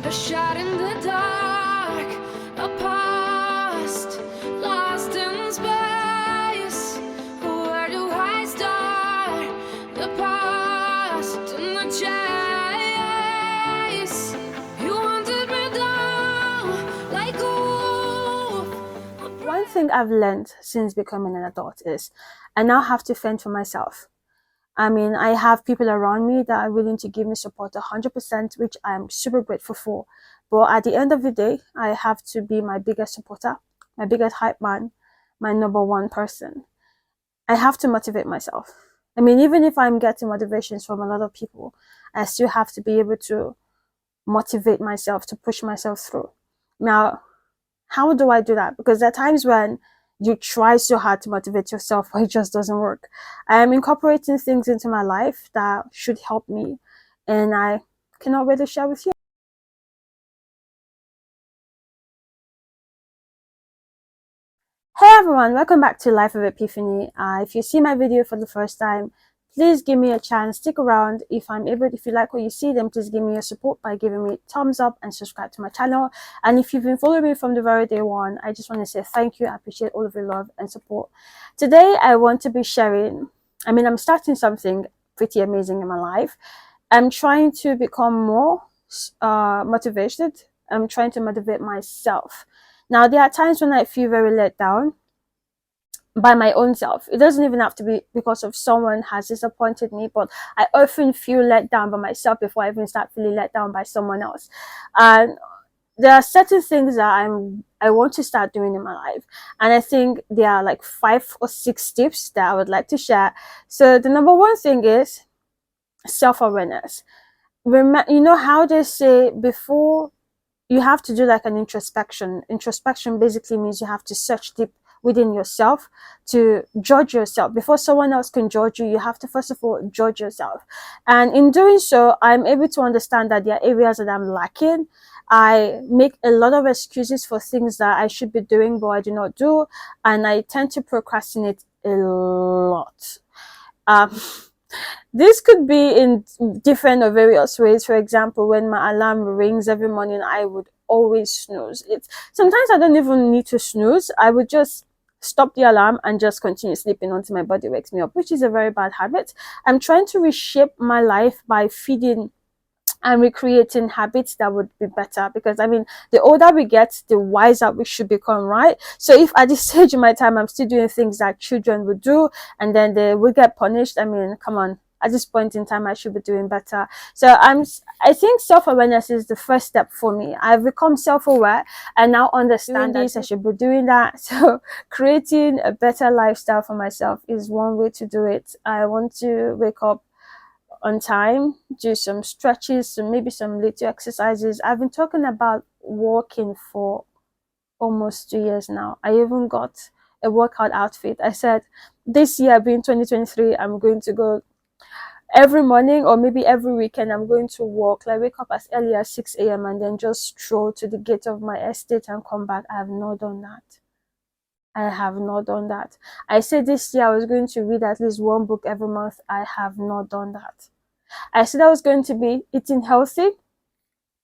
a shot in the dark, a past lost in space. Where do I start? The past and the chase. You wanted me down like gold. One thing I've learned since becoming an adult is I now have to fend for myself. I mean, I have people around me that are willing to give me support 100%, which I'm super grateful for. But at the end of the day, I have to be my biggest supporter, my biggest hype man, my number one person. I have to motivate myself. I mean, even if I'm getting motivations from a lot of people, I still have to be able to motivate myself, to push myself through. Now, how do I do that? Because there are times when you try so hard to motivate yourself, but it just doesn't work. I am incorporating things into my life that should help me, and I cannot wait to share with you. Hey everyone, welcome back to Life of Epiphany. If you see my video for the first time, please give me a chance, stick around. If you like what you see, then please give me your support by giving me a thumbs up and subscribe to my channel. And if you've been following me from the very day one, I just want to say thank you. I appreciate all of your love and support. Today, I want to be sharing, I'm starting something pretty amazing in my life. I'm trying to become more motivated. I'm trying to motivate myself. Now, there are times when I feel very let down by my own self. It doesn't even have to be because of someone has disappointed me, but I often feel let down by myself before I even start feeling let down by someone else. And there are certain things that I want to start doing in my life, and I think there are like 5 or 6 tips that I would like to share. So the number one thing is self-awareness. You know how they say before you have to do like an introspection. Introspection basically means you have to search deep within yourself to judge yourself. Before someone else can judge you, you have to first of all judge yourself. And in doing so, I'm able to understand that there are areas that I'm lacking. I make a lot of excuses for things that I should be doing, but I do not do. And I tend to procrastinate a lot. Um, This could be in different or various ways. For example, when my alarm rings every morning, I would always snooze. Sometimes I don't even need to snooze. I would just stop the alarm and just continue sleeping until my body wakes me up, which is a very bad habit. I'm trying to reshape my life by feeding and recreating habits that would be better, because the older we get, the wiser we should become, right? So if at this stage in my time I'm still doing things that children would do and then they will get punished, come on, at this point in time I should be doing better. So I think self-awareness is the first step for me. I've become self-aware and now understand that I should be doing that. So creating a better lifestyle for myself is one way to do it. I want to wake up on time, do some stretches, maybe some little exercises. I've been talking about walking for almost 2 years now. I even got a workout outfit. I said this year, being 2023, I'm going to go every morning or maybe every weekend. I'm going to walk, like wake up as early as 6 a.m. and then just stroll to the gate of my estate and come back. I have not done that. I have not done that. I said this year I was going to read at least one book every month. I have not done that. I said I was going to be eating healthy.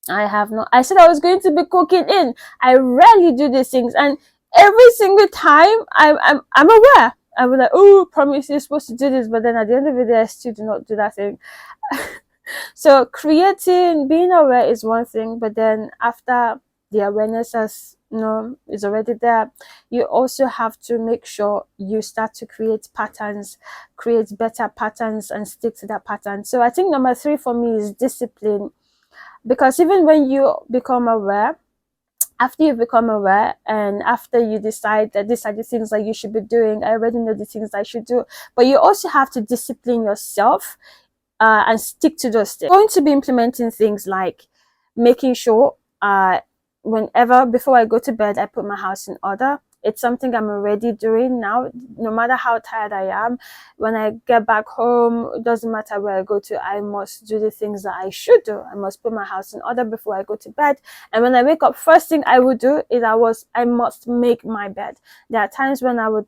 I have not. I said I was going to be cooking in. I rarely do these things, and every single time I'm aware. I was like, oh, promise you're supposed to do this, but then at the end of the day, I still do not do that thing. So being aware is one thing, but then after the awareness is already there, you also have to make sure you start to create better patterns and stick to that pattern. So I think number 3 for me is discipline, because even when you become aware, after you become aware and after you decide that these are the things that you should be doing, I already know the things I should do, but you also have to discipline yourself and stick to those things. I'm going to be implementing things like making sure before I go to bed, I put my house in order. It's something I'm already doing now. No matter how tired I am, when I get back home, it doesn't matter where I go to, I must do the things that I should do. I must put my house in order before I go to bed. And when I wake up, first thing I would do is I must make my bed. There are times when I would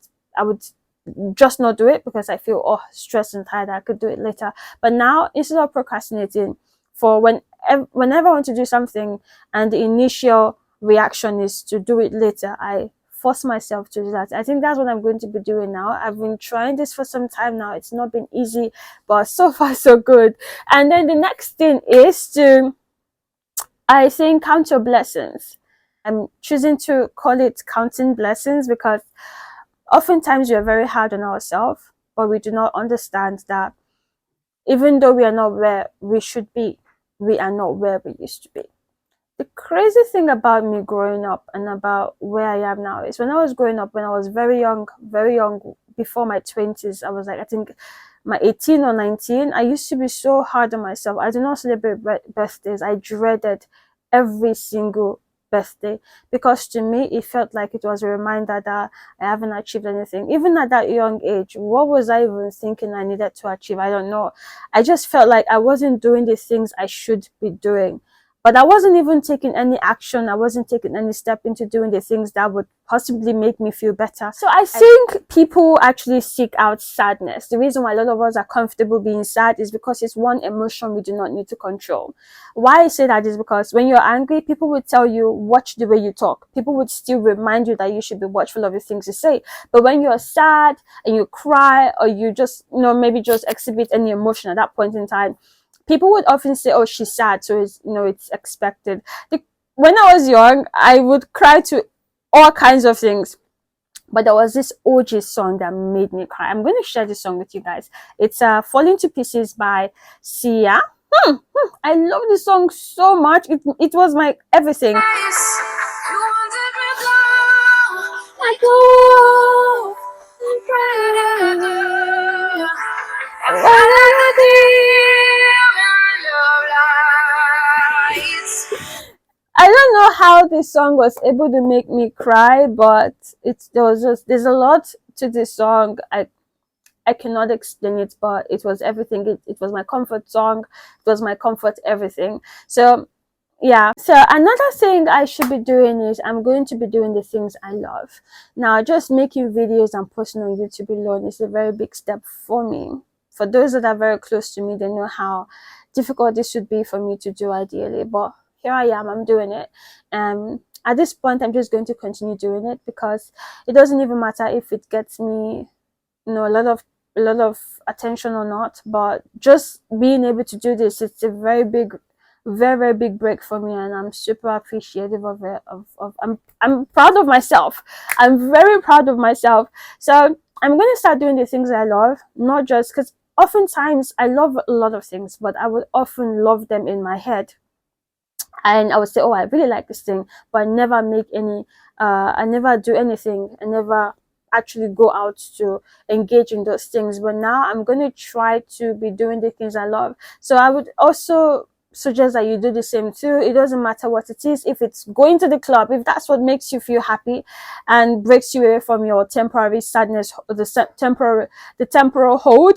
just not do it because I feel stressed and tired. I could do it later. But now, instead of procrastinating, for whenever I want to do something and the initial reaction is to do it later, I force myself to do that. I think that's what I'm going to be doing now. I've been trying this for some time now. It's not been easy, but so far so good. And then the next thing is to, I think, count your blessings. I'm choosing to call it counting blessings because oftentimes we are very hard on ourselves, but we do not understand that even though we are not where we should be, we are not where we used to be. The crazy thing about me growing up and about where I am now is when I was growing up, when I was very young, before my 20s, I was like, I think my 18 or 19, I used to be so hard on myself. I did not celebrate birthdays. I dreaded every single birthday because to me it felt like it was a reminder that I haven't achieved anything. Even at that young age, what was I even thinking I needed to achieve? I don't know. I just felt like I wasn't doing the things I should be doing. But I wasn't even taking any action. I wasn't taking any step into doing the things that would possibly make me feel better. So I think people actually seek out sadness. The reason why a lot of us are comfortable being sad is because it's one emotion we do not need to control. Why I say that is because when you're angry, people would tell you, watch the way you talk. People would still remind you that you should be watchful of the things you say. But when you're sad and you cry or you just, maybe just exhibit any emotion at that point in time, people would often say, oh, she's sad, so it's expected. When I was young, I would cry to all kinds of things. But there was this OG song that made me cry. I'm going to share this song with you guys. It's Falling to Pieces by Sia. I love this song so much. It was my everything. I don't know how this song was able to make me cry, but there's a lot to this song. I cannot explain it, but it was everything. It was my comfort song. It was my comfort everything. So yeah. So another thing I should be doing is I'm going to be doing the things I love. Now, just making videos and posting on YouTube alone is a very big step for me. For those that are very close to me, they know how difficult this would be for me to do ideally, but here I am, I'm doing it. At this point, I'm just going to continue doing it because it doesn't even matter if it gets me, a lot of attention or not. But just being able to do this, it's a very big, very, very big break for me, and I'm super appreciative of it. I'm proud of myself. I'm very proud of myself. So I'm going to start doing the things I love, not just because oftentimes I love a lot of things, but I would often love them in my head. And I would say, oh, I really like this thing, but I never make any, I never do anything. I never actually go out to engage in those things. But now I'm going to try to be doing the things I love. So I would also suggest that you do the same too. It doesn't matter what it is. If it's going to the club, if that's what makes you feel happy and breaks you away from your temporary sadness, the temporal hold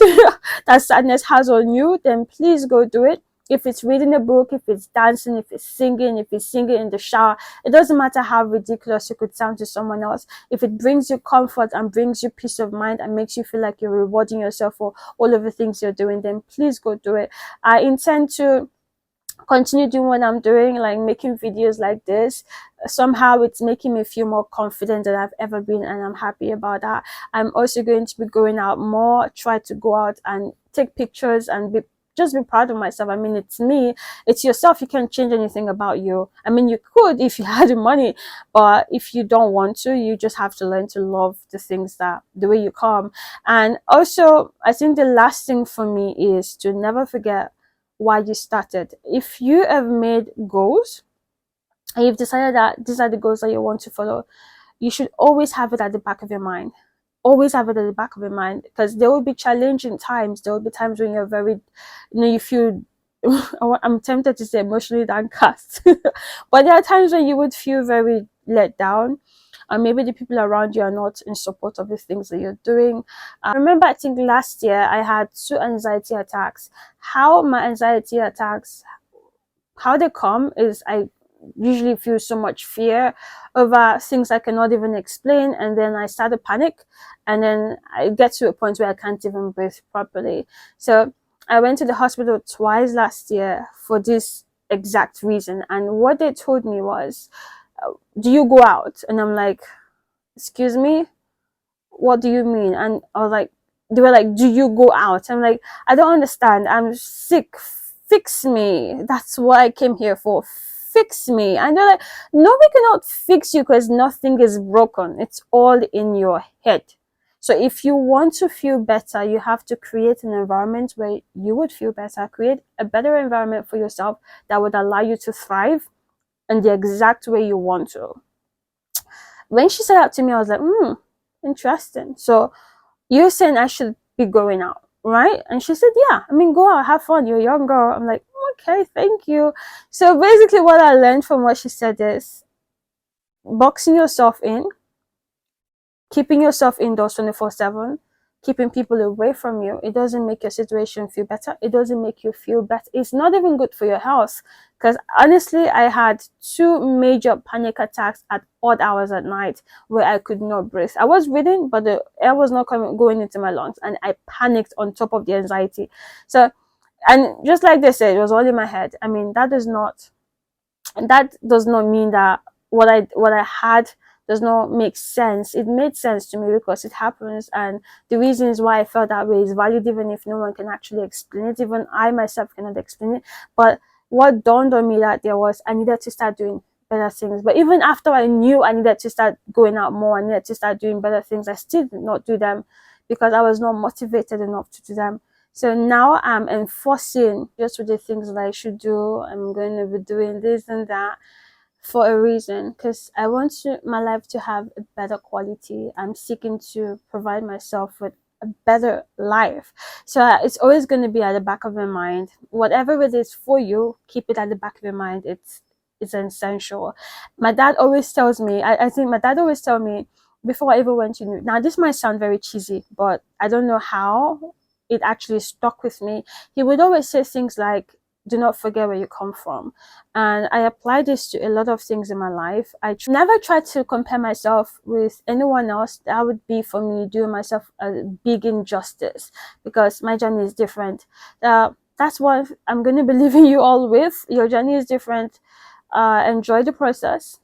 that sadness has on you, then please go do it. If it's reading a book, if it's dancing, if it's singing in the shower, it doesn't matter how ridiculous it could sound to someone else. If it brings you comfort and brings you peace of mind and makes you feel like you're rewarding yourself for all of the things you're doing, then please go do it. I intend to continue doing what I'm doing, like making videos like this. Somehow it's making me feel more confident than I've ever been, and I'm happy about that. I'm also going to be going out more, try to go out and take pictures and just be proud of myself. I mean, it's me, it's yourself. You can't change anything about you. I mean, you could if you had the money, but if you don't want to, you just have to learn to love the things that the way you come. And also, I think the last thing for me is to never forget why you started. If you have made goals and you've decided that these are the goals that you want to follow, you should always have it at the back of your mind. Always have it at the back of your mind, because there will be challenging times. There will be times when you're very, you feel, I'm tempted to say emotionally downcast, but there are times when you would feel very let down, and maybe the people around you are not in support of the things that you're doing. I remember, I think last year I had 2 anxiety attacks. How my anxiety attacks, how they come is I usually feel so much fear over things I cannot even explain, and then I start to panic, and then I get to a point where I can't even breathe properly. So I went to the hospital twice last year for this exact reason. And what they told me was, do you go out? And I'm like, excuse me, what do you mean? And I was like, they were like, do you go out? I'm like, I don't understand, I'm sick, fix me, that's what I came here for, fix me. And they're like, no, we cannot fix you because nothing is broken, it's all in your head. So if you want to feel better, you have to create an environment where you would feel better, create a better environment for yourself that would allow you to thrive in the exact way you want to. When she said that to me, I was like, interesting. So you're saying I should be going out, right? And she said, yeah, I mean, go out, have fun, you're a young girl. I'm like, okay, thank you. So basically what I learned from what she said is boxing yourself in, keeping yourself indoors 24/7, keeping people away from you, it doesn't make your situation feel better. It doesn't make you feel better. It's not even good for your health. Because honestly, I had 2 major panic attacks at odd hours at night where I could not breathe. I was breathing, but the air was not going into my lungs, and I panicked on top of the anxiety. So, and just like they said, it was all in my head. I mean, that does not mean that what I had does not make sense. It made sense to me because it happens, and the reasons why I felt that way is valid, even if no one can actually explain it. Even I myself cannot explain it. But what dawned on me that there was, I needed to start doing better things. But even after I knew I needed to start going out more, I needed to start doing better things, I still did not do them because I was not motivated enough to do them. So now I'm enforcing just with the things that I should do. I'm going to be doing this and that for a reason, because I want my life to have a better quality. I'm seeking to provide myself with a better life. So it's always going to be at the back of my mind. Whatever it is for you, keep it at the back of your mind. It's essential. My dad always tells me, I think my dad always tell me before I ever went to now this might sound very cheesy, but I don't know how it actually stuck with me. He would always say things like, do not forget where you come from. And I apply this to a lot of things in my life. I never try to compare myself with anyone else. That would be for me doing myself a big injustice because my journey is different. That's what I'm going to be leaving you all with. Your journey is different. Enjoy the process.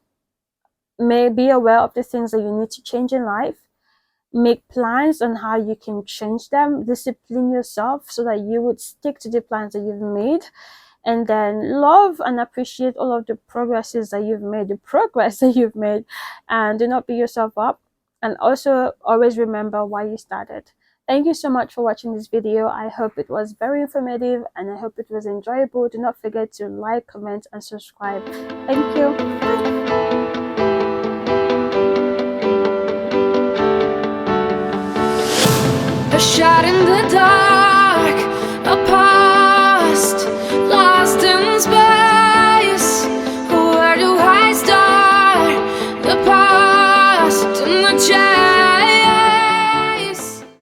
Be aware of the things that you need to change in life. Make plans on how you can change them. Discipline yourself so that you would stick to the plans that you've made. And then love and appreciate all of the progress that you've made, and do not beat yourself up. And also always remember why you started. Thank you so much for watching this video. I hope it was very informative and I hope it was enjoyable. Do not forget to like, comment, and subscribe. Thank you. Bye. A shot in the dark, a past